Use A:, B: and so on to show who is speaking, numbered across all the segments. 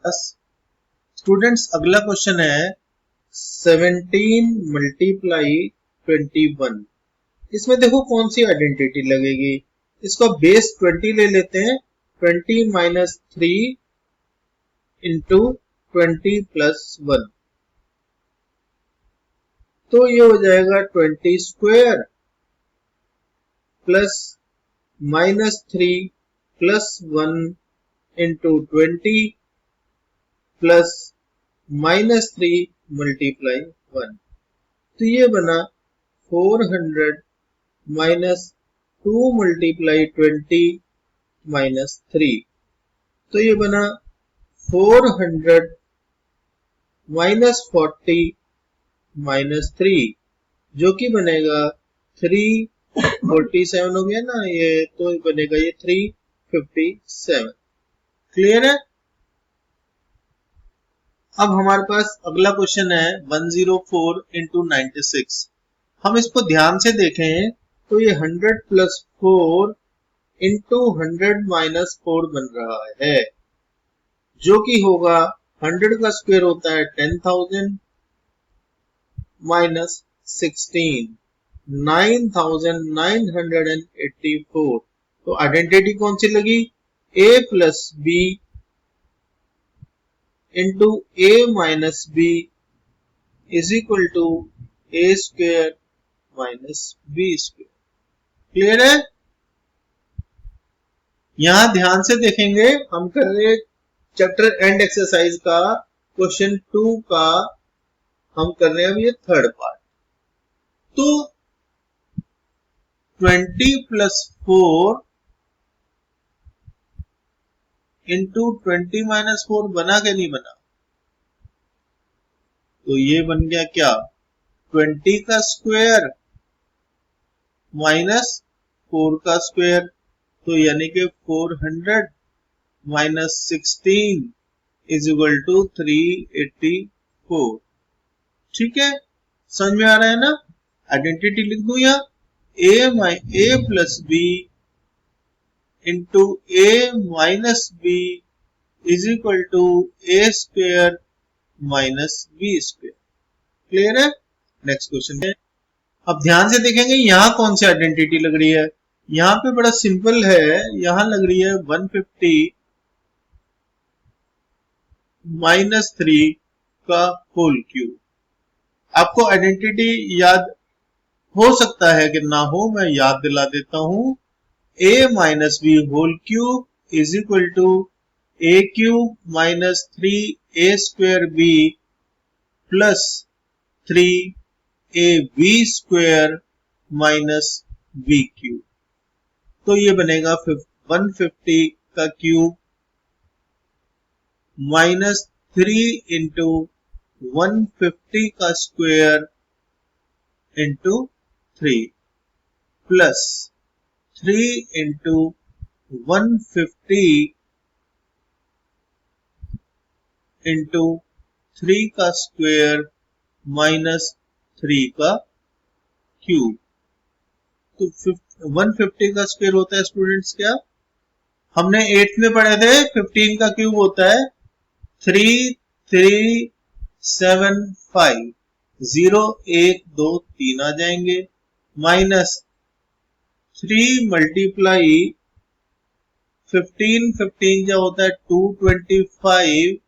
A: Students अगला question है 17 multiply 21। इसमें देखो कौन सी आइडेंटिटी लगेगी। इसको बेस 20 ले लेते हैं, 20 माइनस 3 इंटू 20 प्लस 1, तो ये हो जाएगा 20 square plus minus 3 plus 1 into 20 plus minus 3 multiply 1, तो ये बना 400 माइनस 2 मल्टीप्लाई 20 माइनस 3, तो ये बना 400 माइनस 40 माइनस 3, जो कि बनेगा 347 हो गया ना ये, तो बनेगा ये 357। क्लियर है। अब हमारे पास अगला क्वेश्चन है 104 इंटू 96। हम इसको ध्यान से देखें तो ये 100 प्लस 4 इंटू 100 माइनस 4 बन रहा है, जो कि होगा 100 का स्क्वायर होता है 10,000 माइनस 16 9,984। तो आइडेंटिटी कौन सी लगी, a plus B into a minus B is equal to a square minus B square. Clear है। यहां ध्यान से देखेंगे, हम कर रहे चैप्टर एंड एक्सरसाइज का क्वेश्चन 2 का हम कर रहे हैं अब ये थर्ड पार्ट। तो 20 प्लस 4 इंटू 20 माइनस 4 बना के नहीं बना, तो ये बन गया क्या 20 का स्क्वायर माइनस 4 का स्क्वायर, तो यानी कि 400 माइनस 16 इज इक्वल टू 384। ठीक है, समझ में आ रहा है ना। आइडेंटिटी लिख दूं यहाँ a plus B into a minus B is equal to a square minus B square. Clear है। नेक्स्ट क्वेश्चन है, अब ध्यान से देखेंगे यहां कौन सी आइडेंटिटी लग रही है। यहां पे बड़ा सिंपल है, यहां लग रही है 150 माइनस 3 का होल क्यूब। आपको आइडेंटिटी याद हो सकता है कि ना हो, मैं याद दिला देता हूं। a minus B whole cube is equal to a cube minus 3 a square बी plus 3 a b square minus b cube, तो ये बनेगा 150 का क्यूब माइनस 3 इंटू 150 का square into 3 plus 3 into 150 into 3 का स्क्वायर माइनस 3 का क्यूब। तो 150 का स्क्वायर होता है स्टूडेंट्स क्या, हमने 8th में पढ़े थे, 15 का क्यूब होता है 3375, 0 1 2 3 आ जाएंगे, माइनस 3 मल्टीप्लाई 15 15 क्या होता है 225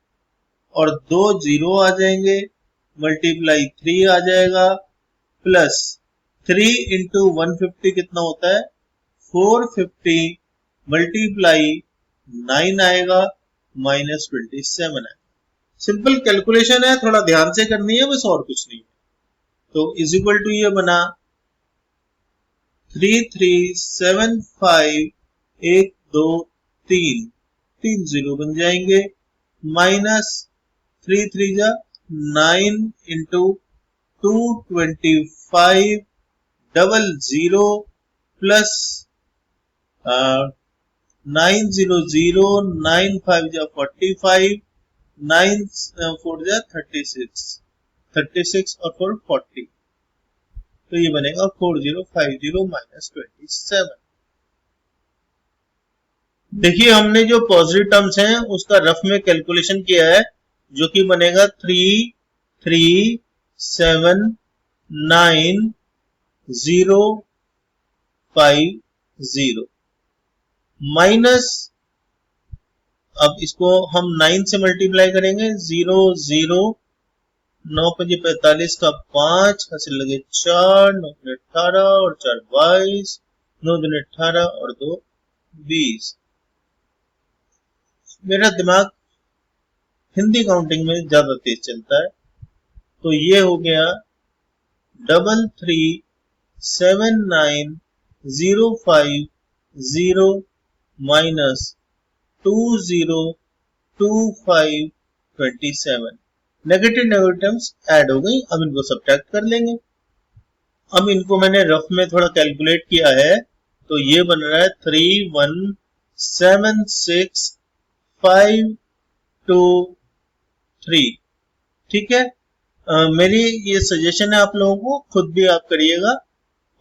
A: और 2 0 आ जाएंगे, मल्टीप्लाई 3 आ जाएगा, प्लस 3 इंटू 150 कितना होता है 450 मल्टीप्लाई 9 आएगा, माइनस 27 आएगा। सिंपल कैलकुलेशन है, थोड़ा ध्यान से करनी है बस, और कुछ नहीं है। तो इज इक्वल टू ये बना 3375 1 2 3 3 0 बन जाएंगे, माइनस 3 3 जा 9 इंटू 225 00 प्लस 900 9 5 जा 45 9 4 जा 36 और 4 40, तो ये बनेगा 4050 माइनस 27। देखिए हमने जो पॉजिटिव टर्म्स हैं उसका रफ में कैलकुलेशन किया है, जो कि बनेगा 3379050 माइनस, अब इसको हम 9 से मल्टीप्लाई करेंगे, 0 9 5 45 का 5 हासिल लगे 4 9 18 और 4 22 9 18 और 2 20। मेरा दिमाग हिंदी काउंटिंग में ज्यादा तेज चलता है, तो ये हो गया 337905 माइनस 202527। नेगेटिव टर्म्स ऐड हो गई, अब इनको सब्ट्रैक्ट कर लेंगे। अब इनको मैंने रफ में थोड़ा कैलकुलेट किया है, तो ये बन रहा है 3176523। ठीक है, मेरी ये सजेशन है आप लोगों को, खुद भी आप करिएगा,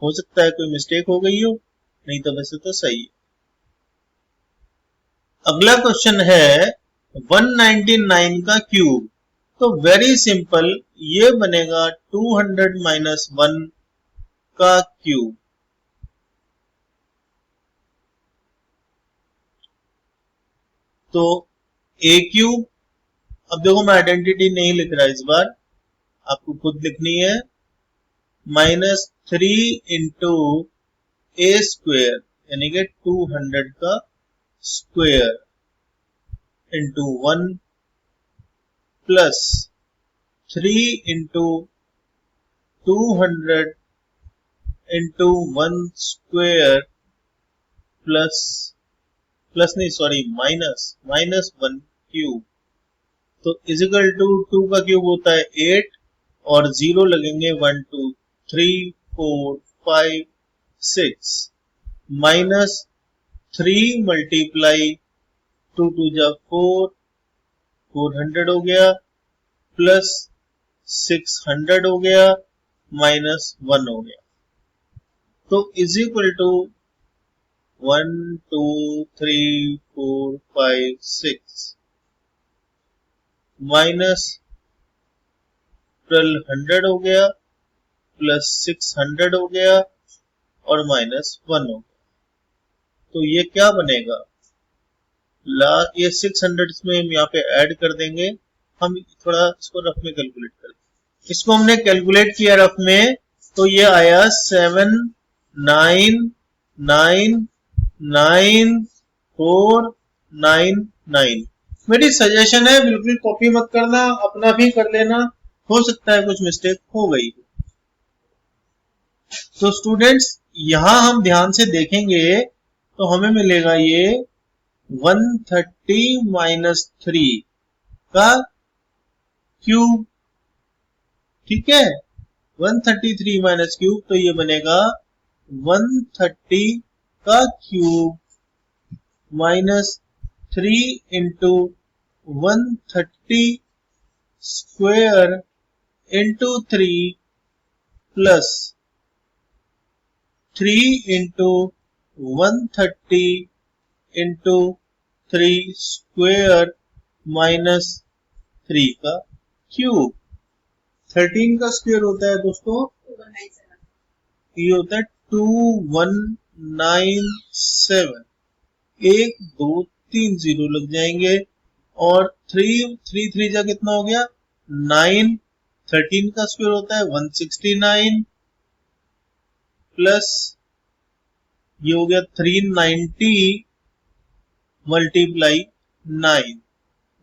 A: हो सकता है कोई मिस्टेक हो गई हो, नहीं तो वैसे तो सही है। अगला क्वेश्चन है 199 का क्यूब। तो वेरी सिंपल, ये बनेगा 200 माइनस 1 का क्यूब। तो ए क्यूब, अब देखो मैं आइडेंटिटी नहीं लिख रहा इस बार, आपको खुद लिखनी है, माइनस 3 इंटू ए स्क्वेयर यानी कि 200 का square into 1 plus 3 into 200 into 1 square plus नहीं सॉरी माइनस 1 क्यूब। तो इजिकल टू 2 का क्यूब होता है 8 और 0 लगेंगे 1 2 3 4 5 6 माइनस 3 मल्टीप्लाई 2 2 जा 4 400 हो गया प्लस 600 हो गया माइनस 1 हो गया। तो इज इक्वल टू 1 2 3 4 5 6 माइनस 1200 हो गया प्लस 600 हो गया और माइनस 1 हो गया। तो ये क्या बनेगा, ये 600 में हम यहाँ पे ऐड कर देंगे। हम थोड़ा इसको रफ में कैलकुलेट करें, इसको हमने कैलकुलेट किया रफ में, तो ये आया 7999499। मेरी सजेशन है बिल्कुल कॉपी मत करना, अपना भी कर लेना, हो सकता है कुछ मिस्टेक हो गई। तो स्टूडेंट्स यहां हम ध्यान से देखेंगे तो हमें मिलेगा ये 130 माइनस 3 का क्यूब। ठीक है, 133 माइनस क्यूब, तो ये बनेगा 130 का cube minus 3 into 130 square into 3 plus 3 into 130 into 3 square minus 3 का क्यूब। 13 का स्क्वेयर होता है दोस्तों, ये होता है 2197। 1 2 3 0 लग जाएंगे और 3 जा कितना हो गया 9। 13 का स्क्वायर होता है 169 प्लस ये हो गया 390 मल्टीप्लाई 9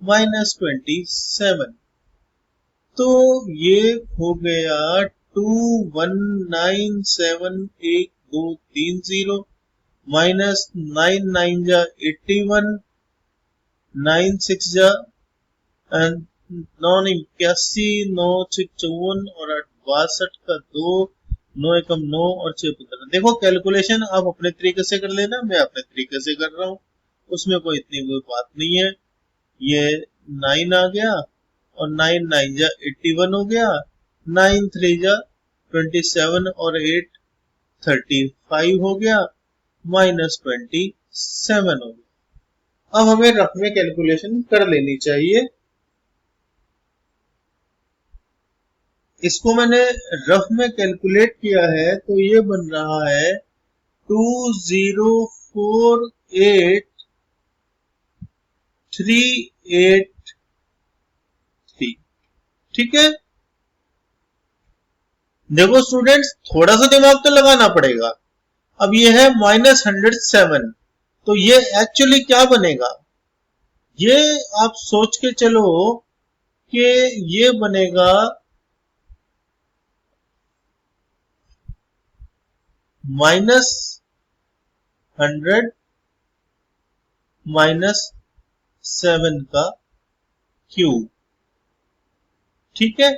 A: माइनस 27। तो ये हो गया 21971230 माइनस 9 9 जा 81 9 6 जा 9 81 9 6 54 और 62 का 2 9 एकम 9 और 6 15। देखो कैलकुलेशन आप अपने तरीके से कर लेना, मैं अपने तरीके से कर रहा हूँ, उसमें कोई इतनी कोई बात नहीं है। ये 9 आ गया और 9 9 जा 81 हो गया, 9 3 जा 27 और 8 35 हो गया माइनस 27 हो गया। अब हमें रफ में कैलकुलेशन कर लेनी चाहिए। इसको मैंने रफ में कैलकुलेट किया है तो ये बन रहा है 2048,383। ठीक है, देखो स्टूडेंट्स, थोड़ा सा दिमाग तो लगाना पड़ेगा। अब ये है -107, तो ये एक्चुअली क्या बनेगा, ये आप सोच के चलो कि ये बनेगा -100 -7 का क्यूब। ठीक है,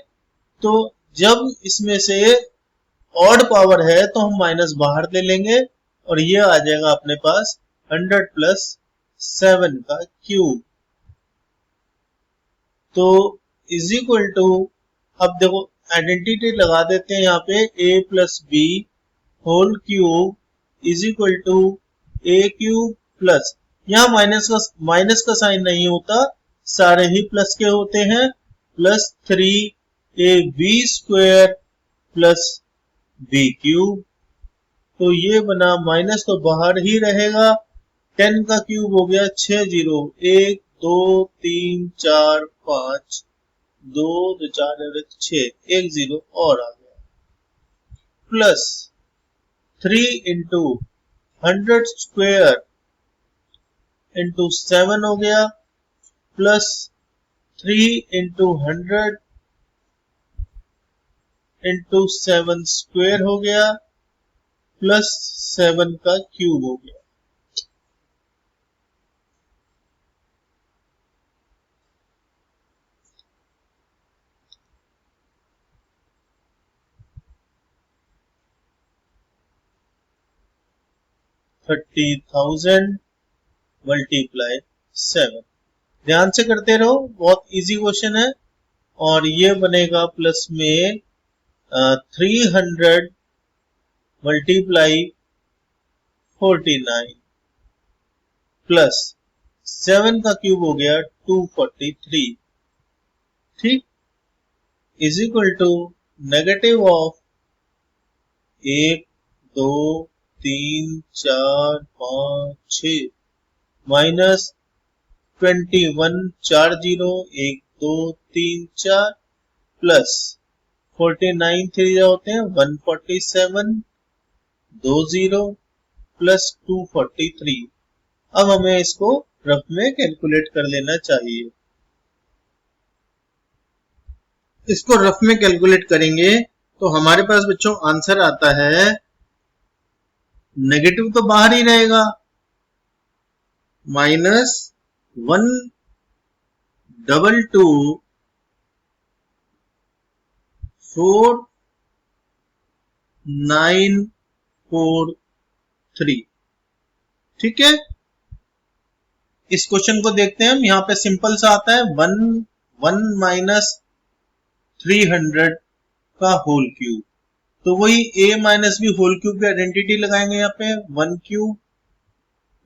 A: तो जब इसमें से ऑड पावर है तो हम माइनस बाहर ले लेंगे और ये आ जाएगा अपने पास 100 प्लस 7 का क्यूब। तो इज इक्वल टू, अब देखो आइडेंटिटी लगा देते हैं यहाँ पे, a plus B whole cube is equal to a cube plus, यहाँ माइनस का साइन नहीं होता, सारे ही प्लस के होते हैं, plus 3ab square plus b cube. तो ये बना, माइनस तो बाहर ही रहेगा, 10 का क्यूब हो गया 6 जीरो, 1 2 3 4 5, 2 2 4 6, 1 जीरो और आ गया, प्लस 3 इंटू 100 स्क्वायर इंटू 7 हो गया, प्लस 3 इंटू 100 इंटू 7 स्क्वायर हो गया, प्लस 7 का क्यूब हो गया। $30,000 मल्टीप्लाई 7। ध्यान से करते रहो, बहुत इजी क्वेश्चन है। और ये बनेगा प्लस में 300 मल्टीप्लाई 49 प्लस 7 का क्यूब हो गया 243। ठीक, is equal to negative of 1 2 3 4 5 6 minus 21 4 zero 1 2 3 4 plus 49 3 होते हैं 147 2 जीरो प्लस 243। अब हमें इसको रफ में कैलकुलेट कर लेना चाहिए। इसको रफ में कैलकुलेट करेंगे तो हमारे पास बच्चों आंसर आता है, नेगेटिव तो बाहर ही रहेगा, -1224943। ठीक है, इस क्वेश्चन को देखते हैं हम। यहाँ पे सिंपल सा आता है 1 माइनस 300 का होल क्यूब, तो वही a minus B whole cube की आइडेंटिटी लगाएंगे यहाँ पे, 1 cube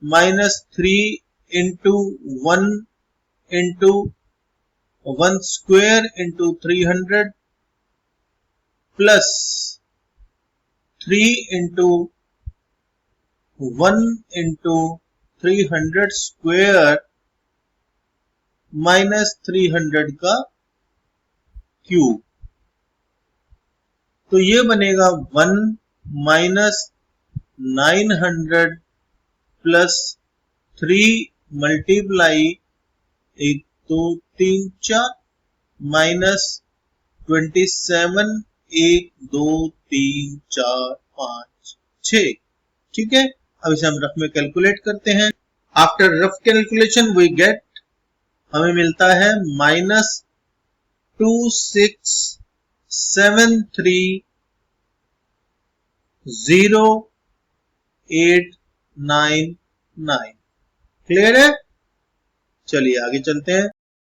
A: minus 3 into 1 into 1 square into 300 plus 3 into 1 into 300 square minus 300 का क्यूब। तो ये बनेगा 1 माइनस 900 प्लस 3 मल्टीप्लाई 1 2 3 4 माइनस 27 1 2 3 4 5 6। ठीक है, अब इसे हम रफ में कैलकुलेट करते हैं। After rough calculation we get, हमें मिलता है -26730899। क्लियर है? चलिए आगे चलते हैं।